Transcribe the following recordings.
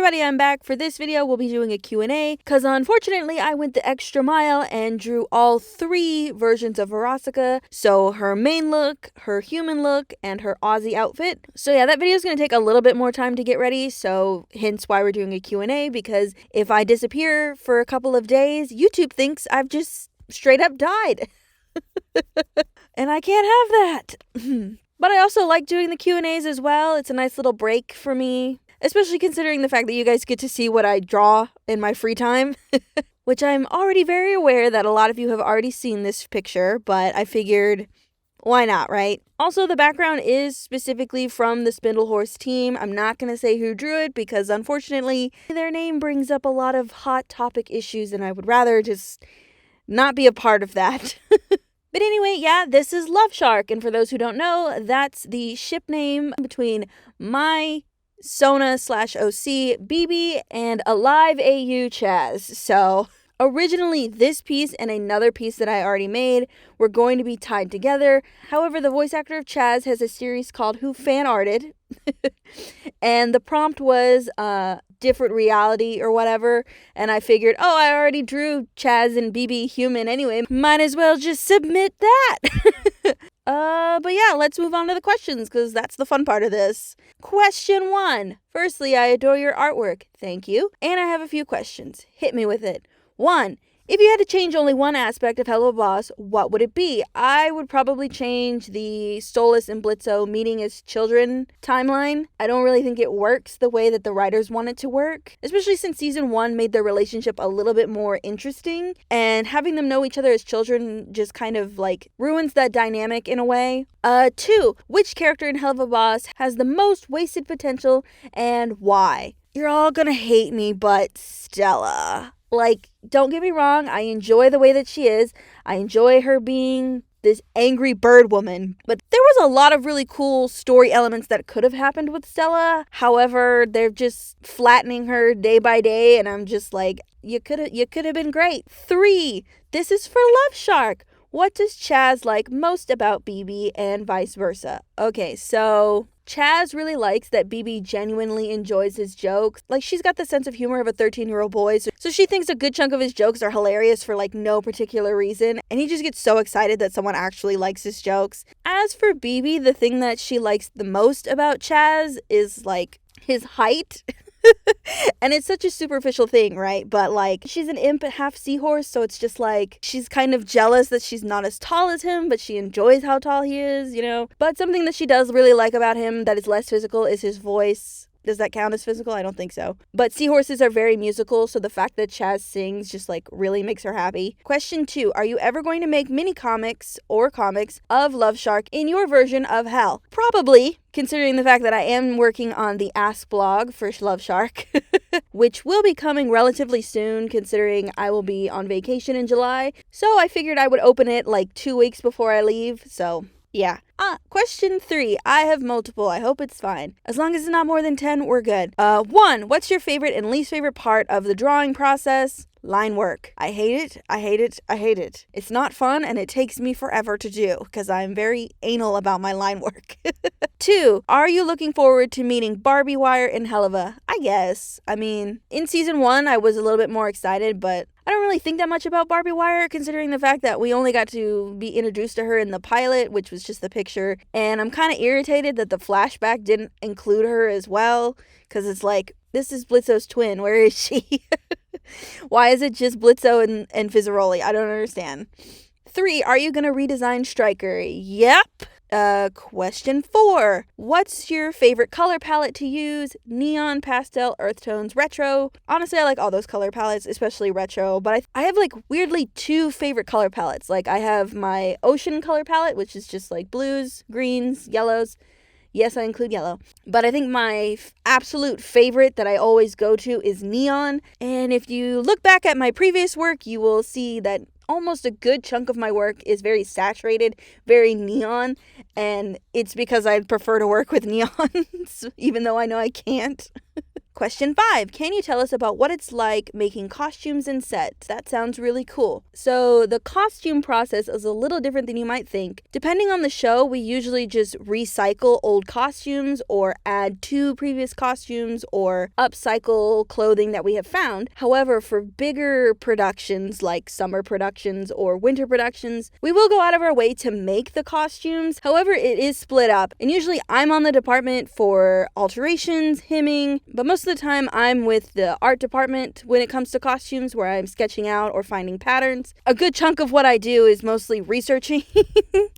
everybody, I'm back. For this video, we'll be doing a Q&A, because unfortunately, I went the extra mile and drew all 3 versions of Verosika. So her main look, her human look, and her Aussie outfit. So yeah, that video is going to take a little bit more time to get ready, so hence why we're doing a Q&A, because if I disappear for a couple of days, YouTube thinks I've just straight up died. And I can't have that. But I also like doing the Q&As as well. It's a nice little break for me, especially considering the fact that you guys get to see what I draw in my free time. Which I'm already very aware that a lot of you have already seen this picture, but I figured, why not, right? Also, the background is specifically from the Spindle Horse team. I'm not going to say who drew it because, unfortunately, their name brings up a lot of hot topic issues, and I would rather just not be a part of that. But anyway, yeah, this is Love Shark, and for those who don't know, that's the ship name between my Sona/OC BB and Alive AU Chaz. So originally, this piece and another piece that I already made were going to be tied together. However, the voice actor of Chaz has a series called Who Fan Arted, and the prompt was different reality or whatever, and I figured, oh, I already drew Chaz and BB human anyway, might as well just submit that. But yeah, let's move on to the questions, because that's the fun part of this. Question 1. Firstly, I adore your artwork. Thank you. And I have a few questions. Hit me with it. 1. If you had to change only one aspect of Hello Boss, what would it be? I would probably change the Stolas and Blitzo meeting as children timeline. I don't really think it works the way that the writers want it to work, especially since season 1 made their relationship a little bit more interesting, and having them know each other as children just kind of like ruins that dynamic in a way. 2. Which character in Hello Boss has the most wasted potential and why? You're all gonna hate me, but Stella. Like, don't get me wrong, I enjoy the way that she is. I enjoy her being this angry bird woman. But there was a lot of really cool story elements that could have happened with Stella. However, they're just flattening her day by day, and I'm just like, you could have been great. 3. This is for Love Shark. What does Chaz like most about BB and vice versa? Okay, so Chaz really likes that BB genuinely enjoys his jokes. Like, she's got the sense of humor of a 13-year-old boy, so she thinks a good chunk of his jokes are hilarious for, like, no particular reason, and he just gets so excited that someone actually likes his jokes. As for BB, the thing that she likes the most about Chaz is, like, his height. And it's such a superficial thing, right? But like, she's an imp and half seahorse, so it's just like, she's kind of jealous that she's not as tall as him, but she enjoys how tall he is, you know? But something that she does really like about him that is less physical is his voice. Does that count as physical? I don't think so. But seahorses are very musical, so the fact that Chaz sings just like really makes her happy. Question 2. Are you ever going to make mini comics or comics of Love Shark in your version of Hell? Probably, considering the fact that I am working on the Ask blog for Love Shark, which will be coming relatively soon, considering I will be on vacation in July. So I figured I would open it like 2 weeks before I leave, so yeah. Question 3. I have multiple. I hope it's fine. As long as it's not more than 10, we're good. 1. What's your favorite and least favorite part of the drawing process? Line work. I hate it. I hate it. I hate it. It's not fun, and it takes me forever to do because I'm very anal about my line work. 2. Are you looking forward to meeting Barbie Wire in Helva? I guess. I mean, in season 1, I was a little bit more excited, but I don't really think that much about Barbie Wire, considering the fact that we only got to be introduced to her in the pilot, which was just the picture, and I'm kind of irritated that the flashback didn't include her as well, because it's like, this is Blitzo's twin, where is she? Why is it just Blitzo and Fizzaroli? I don't understand. 3. Are you going to redesign Striker? Yep. Question 4. What's your favorite color palette to use? Neon, pastel, earth tones, retro. Honestly, I like all those color palettes, especially retro, but I have like weirdly 2 favorite color palettes. Like, I have my ocean color palette, which is just like blues, greens, yellows. Yes, I include yellow. But I think my absolute favorite that I always go to is neon. And if you look back at my previous work, you will see that almost a good chunk of my work is very saturated, very neon. And it's because I prefer to work with neons, even though I know I can't. Question 5. Can you tell us about what it's like making costumes and sets? That sounds really cool. So the costume process is a little different than you might think. Depending on the show, we usually just recycle old costumes or add to previous costumes or upcycle clothing that we have found. However, for bigger productions like summer productions or winter productions, we will go out of our way to make the costumes. However, it is split up. And usually I'm on the department for alterations, hemming, but most of the time I'm with the art department when it comes to costumes where I'm sketching out or finding patterns. A good chunk of what I do is mostly researching.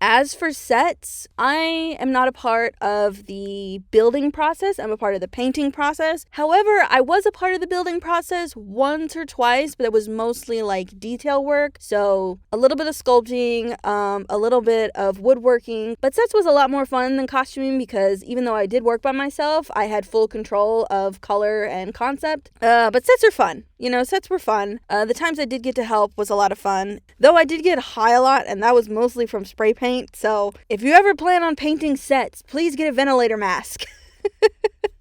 As for sets, I am not a part of the building process. I'm a part of the painting process. However, I was a part of the building process once or twice, but it was mostly like detail work. So a little bit of sculpting, a little bit of woodworking. But sets was a lot more fun than costuming because even though I did work by myself, I had full control of color and concept. But sets are fun. Sets were fun. The times I did get to help was a lot of fun. Though I did get high a lot, and that was mostly from spray paint. So if you ever plan on painting sets, please get a ventilator mask.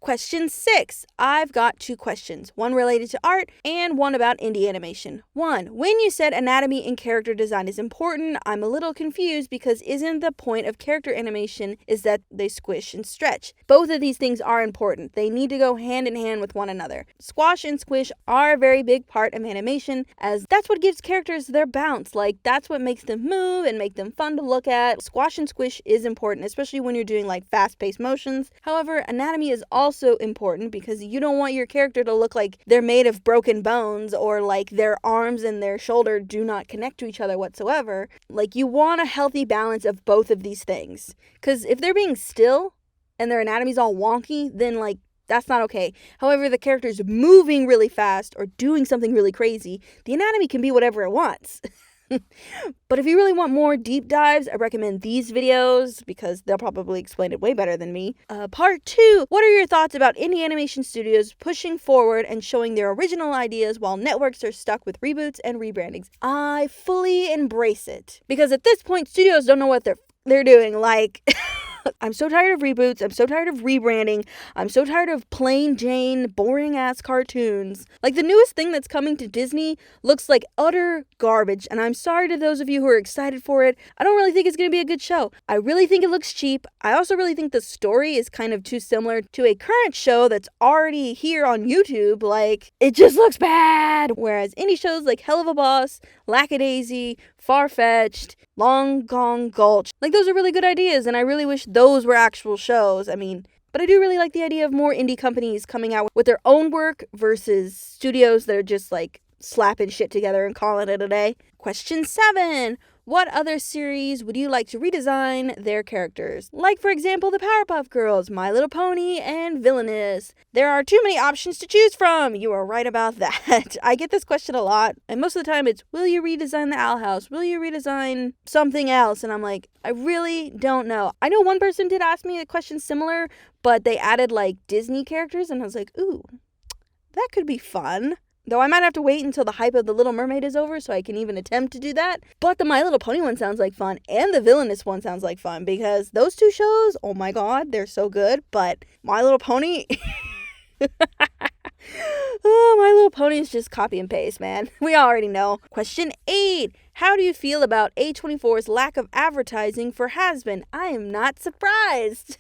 Question 6. I've got 2 questions, one related to art and one about indie animation. 1. When you said anatomy and character design is important, I'm a little confused because isn't the point of character animation is that they squish and stretch? Both of these things are important. They need to go hand in hand with one another. Squash and squish are a very big part of animation as that's what gives characters their bounce. Like that's what makes them move and make them fun to look at. Squash and squish is important, especially when you're doing like fast-paced motions. However, anatomy is also important because you don't want your character to look like they're made of broken bones or like their arms and their shoulder do not connect to each other whatsoever. Like you want a healthy balance of both of these things. Because if they're being still and their anatomy's all wonky, then like that's not okay. However, the character's moving really fast or doing something really crazy, the anatomy can be whatever it wants. But if you really want more deep dives, I recommend these videos because they'll probably explain it way better than me. Part 2, what are your thoughts about indie animation studios pushing forward and showing their original ideas while networks are stuck with reboots and rebrandings? I fully embrace it because at this point, studios don't know what they're doing. Like, I'm so tired of reboots. I'm so tired of rebranding. I'm so tired of plain Jane, boring ass cartoons. Like the newest thing that's coming to Disney looks like utter garbage. And I'm sorry to those of you who are excited for it. I don't really think it's going to be a good show. I really think it looks cheap. I also really think the story is kind of too similar to a current show that's already here on YouTube. Like, it just looks bad. Whereas indie shows like Hell of a Boss, Lackadaisy, Far-Fetched, Long Gone Gulch, like those are really good ideas and I really wish those were actual shows. But I do really like the idea of more indie companies coming out with their own work versus studios that are just like slapping shit together and calling it a day. Question 7. What other series would you like to redesign their characters? Like, for example, the Powerpuff Girls, My Little Pony, and Villainous. There are too many options to choose from. You are right about that. I get this question a lot, and most of the time it's, will you redesign the Owl House? Will you redesign something else? And I'm like, I really don't know. I know one person did ask me a question similar, but they added, like, Disney characters, and I was like, ooh, that could be fun. Though I might have to wait until the hype of The Little Mermaid is over so I can even attempt to do that. But the My Little Pony one sounds like fun, and the Villainous one sounds like fun, because those two shows, oh my god, they're so good. But My Little Pony... Oh, My Little Pony is just copy and paste, man. We already know. Question 8. How do you feel about A24's lack of advertising for Has-Been? I am not surprised.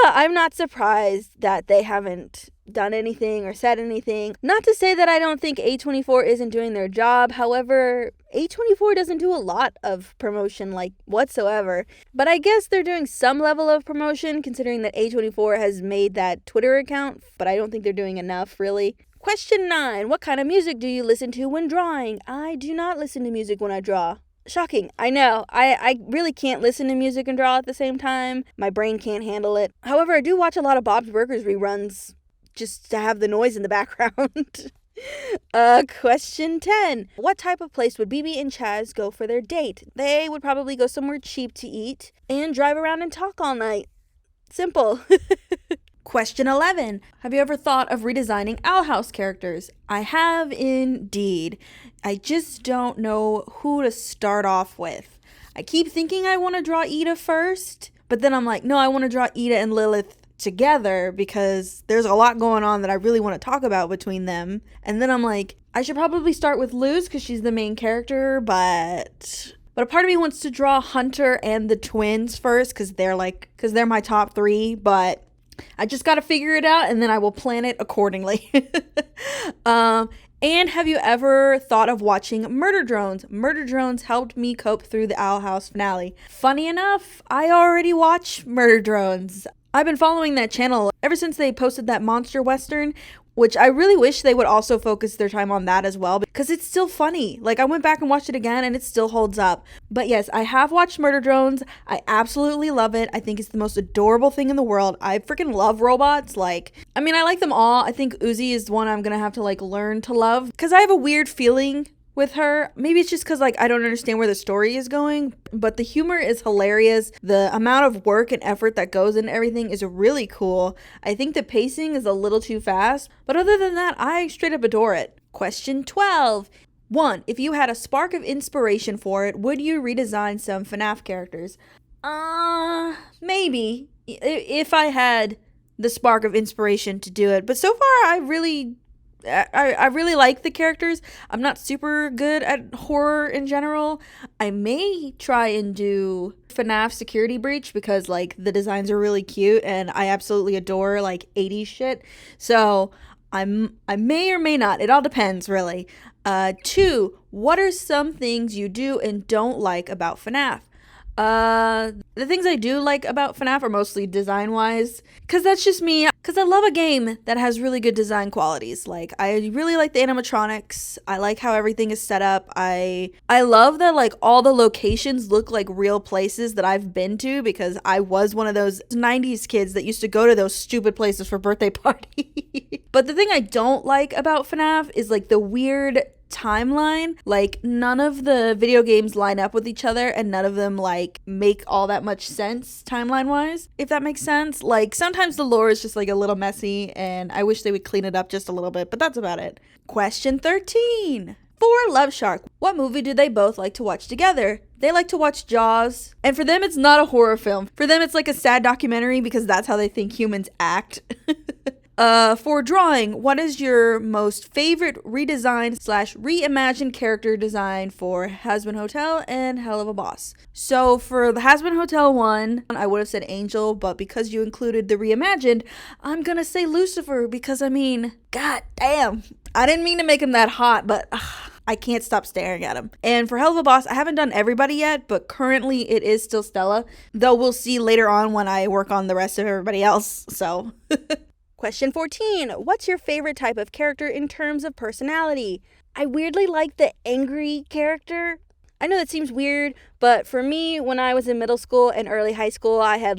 I'm not surprised that they haven't done anything or said anything. Not to say that I don't think A24 isn't doing their job. However, A24 doesn't do a lot of promotion, like, whatsoever. But I guess they're doing some level of promotion, considering that A24 has made that Twitter account. But I don't think they're doing enough, really. Question 9. What kind of music do you listen to when drawing? I do not listen to music when I draw. Shocking. I know. I really can't listen to music and draw at the same time. My brain can't handle it. However, I do watch a lot of Bob's Burgers reruns just to have the noise in the background. Question 10. What type of place would BB and Chaz go for their date? They would probably go somewhere cheap to eat and drive around and talk all night. Simple. Question 11. Have you ever thought of redesigning Owl House characters? I have indeed. I just don't know who to start off with. I keep thinking I want to draw Ida first, but then I'm like, no, I want to draw Ida and Lilith together because there's a lot going on that I really want to talk about between them. And then I'm like, I should probably start with Luz because she's the main character, but a part of me wants to draw Hunter and the twins first because they're my top 3, but I just got to figure it out and then I will plan it accordingly. And have you ever thought of watching Murder Drones? Murder Drones helped me cope through the Owl House finale. Funny enough, I already watch Murder Drones. I've been following that channel ever since they posted that monster western, which I really wish they would also focus their time on that as well because it's still funny. Like, I went back and watched it again and it still holds up. But yes, I have watched Murder Drones. I absolutely love it. I think it's the most adorable thing in the world. I freaking love robots. I like them all. I think Uzi is one I'm gonna have to learn to love because I have a weird feeling with her. Maybe it's just because I don't understand where the story is going, but the humor is hilarious. The amount of work and effort that goes into everything is really cool. I think the pacing is a little too fast, but other than that, I straight up adore it. Question 12. 1. If you had a spark of inspiration for it, would you redesign some FNAF characters? Maybe. If I had the spark of inspiration to do it. But so far, I really like the characters. I'm not super good at horror in general. I may try and do FNAF Security Breach because the designs are really cute and I absolutely adore 80s shit. So I may or may not. It all depends, really. 2. What are some things you do and don't like about FNAF? The things I do like about FNAF are mostly design-wise, because that's just me, because I love a game that has really good design qualities. I really like the animatronics. I like how everything is set up. I love that, all the locations look like real places that I've been to, because I was one of those 90s kids that used to go to those stupid places for birthday parties. But the thing I don't like about FNAF is, the weird timeline. None of the video games line up with each other and none of them make all that much sense timeline wise, if that makes sense. Sometimes the lore is just a little messy and I wish they would clean it up just a little bit, but that's about it. Question 13. For Love Shark, what movie do they both like to watch together? They like to watch Jaws, and for them it's not a horror film. For them it's a sad documentary because that's how they think humans act. For drawing, what is your most favorite redesigned / reimagined character design for Hazbin Hotel and Hell of a Boss? So for the Hazbin Hotel one, I would have said Angel, but because you included the reimagined, I'm gonna say Lucifer because god damn, I didn't mean to make him that hot, but I can't stop staring at him. And for Hell of a Boss, I haven't done everybody yet, but currently it is still Stella, though we'll see later on when I work on the rest of everybody else, so... Question 14. What's your favorite type of character in terms of personality? I weirdly like the angry character. I know that seems weird, but for me, when I was in middle school and early high school, I had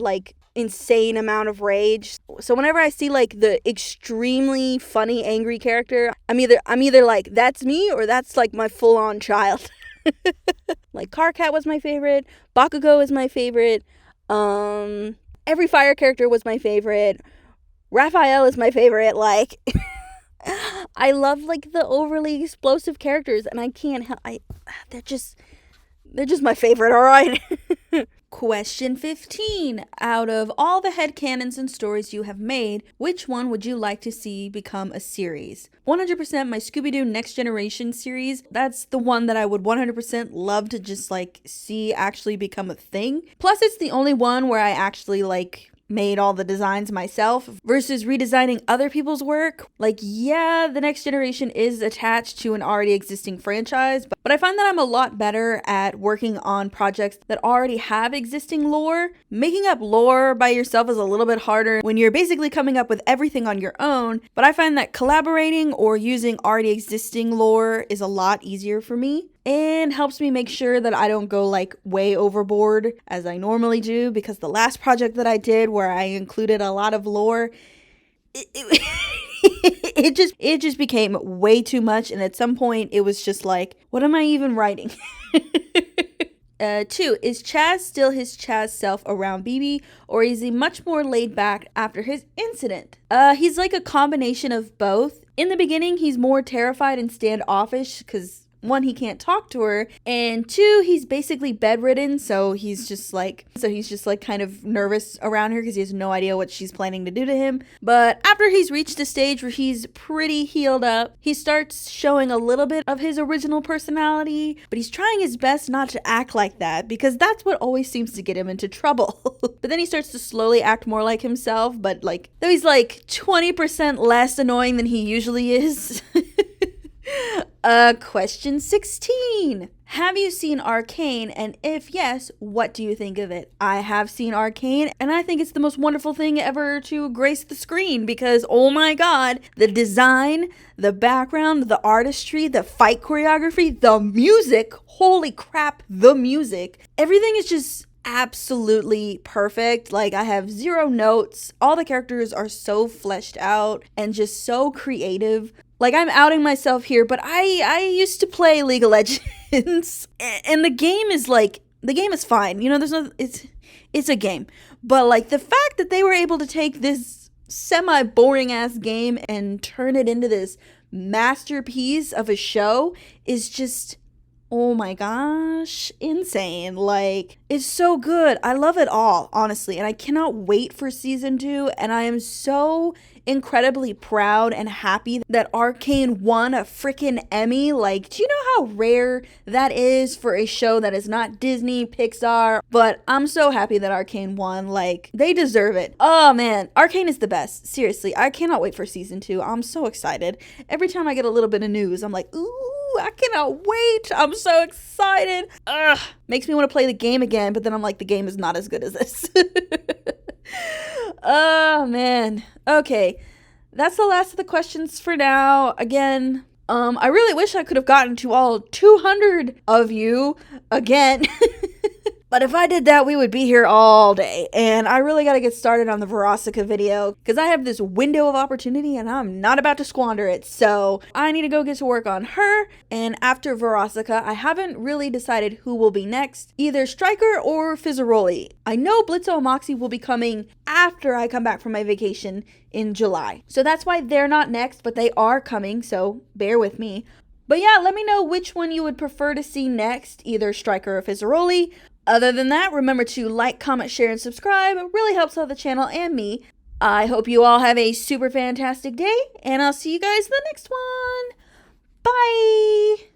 insane amount of rage. So whenever I see the extremely funny angry character, I'm either that's me or that's my full-on child. Carcat was my favorite. Bakugo is my favorite. Every fire character was my favorite. Raphael is my favorite. I love the overly explosive characters and I can't help they're just my favorite, all right? Question 15. Out of all the headcanons and stories you have made, which one would you like to see become a series? 100% my Scooby-Doo Next Generation series. That's the one that I would 100% love to just see actually become a thing. Plus it's the only one where I actually made all the designs myself versus redesigning other people's work. The Next Generation is attached to an already existing franchise, but I find that I'm a lot better at working on projects that already have existing lore. Making up lore by yourself is a little bit harder when you're basically coming up with everything on your own, but I find that collaborating or using already existing lore is a lot easier for me. And helps me make sure that I don't go way overboard as I normally do, because the last project that I did where I included a lot of lore, it just became way too much, and at some point it was just what am I even writing? 2. Is Chaz still his Chaz self around BB, or is he much more laid back after his incident? He's a combination of both. In the beginning, he's more terrified and standoffish because one, he can't talk to her, and two, he's basically bedridden, so he's just like kind of nervous around her because he has no idea what she's planning to do to him. But after he's reached a stage where he's pretty healed up, he starts showing a little bit of his original personality, but he's trying his best not to act like that because that's what always seems to get him into trouble. But then he starts to slowly act more like himself, but like, though he's like 20% less annoying than he usually is. Question 16. Have you seen Arcane? And if yes, what do you think of it? I have seen Arcane, and I think it's the most wonderful thing ever to grace the screen because, oh my god, the design, the background, the artistry, the fight choreography, the music, holy crap, the music. Everything is just absolutely perfect. Like, I have zero notes. All the characters are so fleshed out and just so creative. Like, I'm outing myself here, but I used to play League of Legends, and the game is fine. You know, it's a game. But, like, the fact that they were able to take this semi-boring ass game and turn it into this masterpiece of a show is just, oh my gosh, insane. Like, it's so good. I love it all, honestly, and I cannot wait for season 2, and I am so incredibly proud and happy that Arcane won a freaking Emmy. Like, do you know how rare that is for a show that is not Disney, Pixar? But I'm so happy that Arcane won. Like, they deserve it. Oh man, Arcane is the best. Seriously, I cannot wait for season 2. I'm so excited. Every time I get a little bit of news, I'm like, ooh, I cannot wait. I'm so excited. Ugh, makes me want to play the game again, but then I'm like, the game is not as good as this. Oh man. Okay, that's the last of the questions for now. Again, I really wish I could have gotten to all 200 of you again. But if I did that, we would be here all day. And I really got to get started on the Verosika video because I have this window of opportunity and I'm not about to squander it. So I need to go get to work on her. And after Verosika, I haven't really decided who will be next, either Striker or Fizzaroli. I know Blitzo and Moxie will be coming after I come back from my vacation in July. So that's why they're not next, but they are coming. So bear with me. But yeah, let me know which one you would prefer to see next, either Striker or Fizzaroli. Other than that, remember to like, comment, share, and subscribe. It really helps out the channel and me. I hope you all have a super fantastic day, and I'll see you guys in the next one. Bye!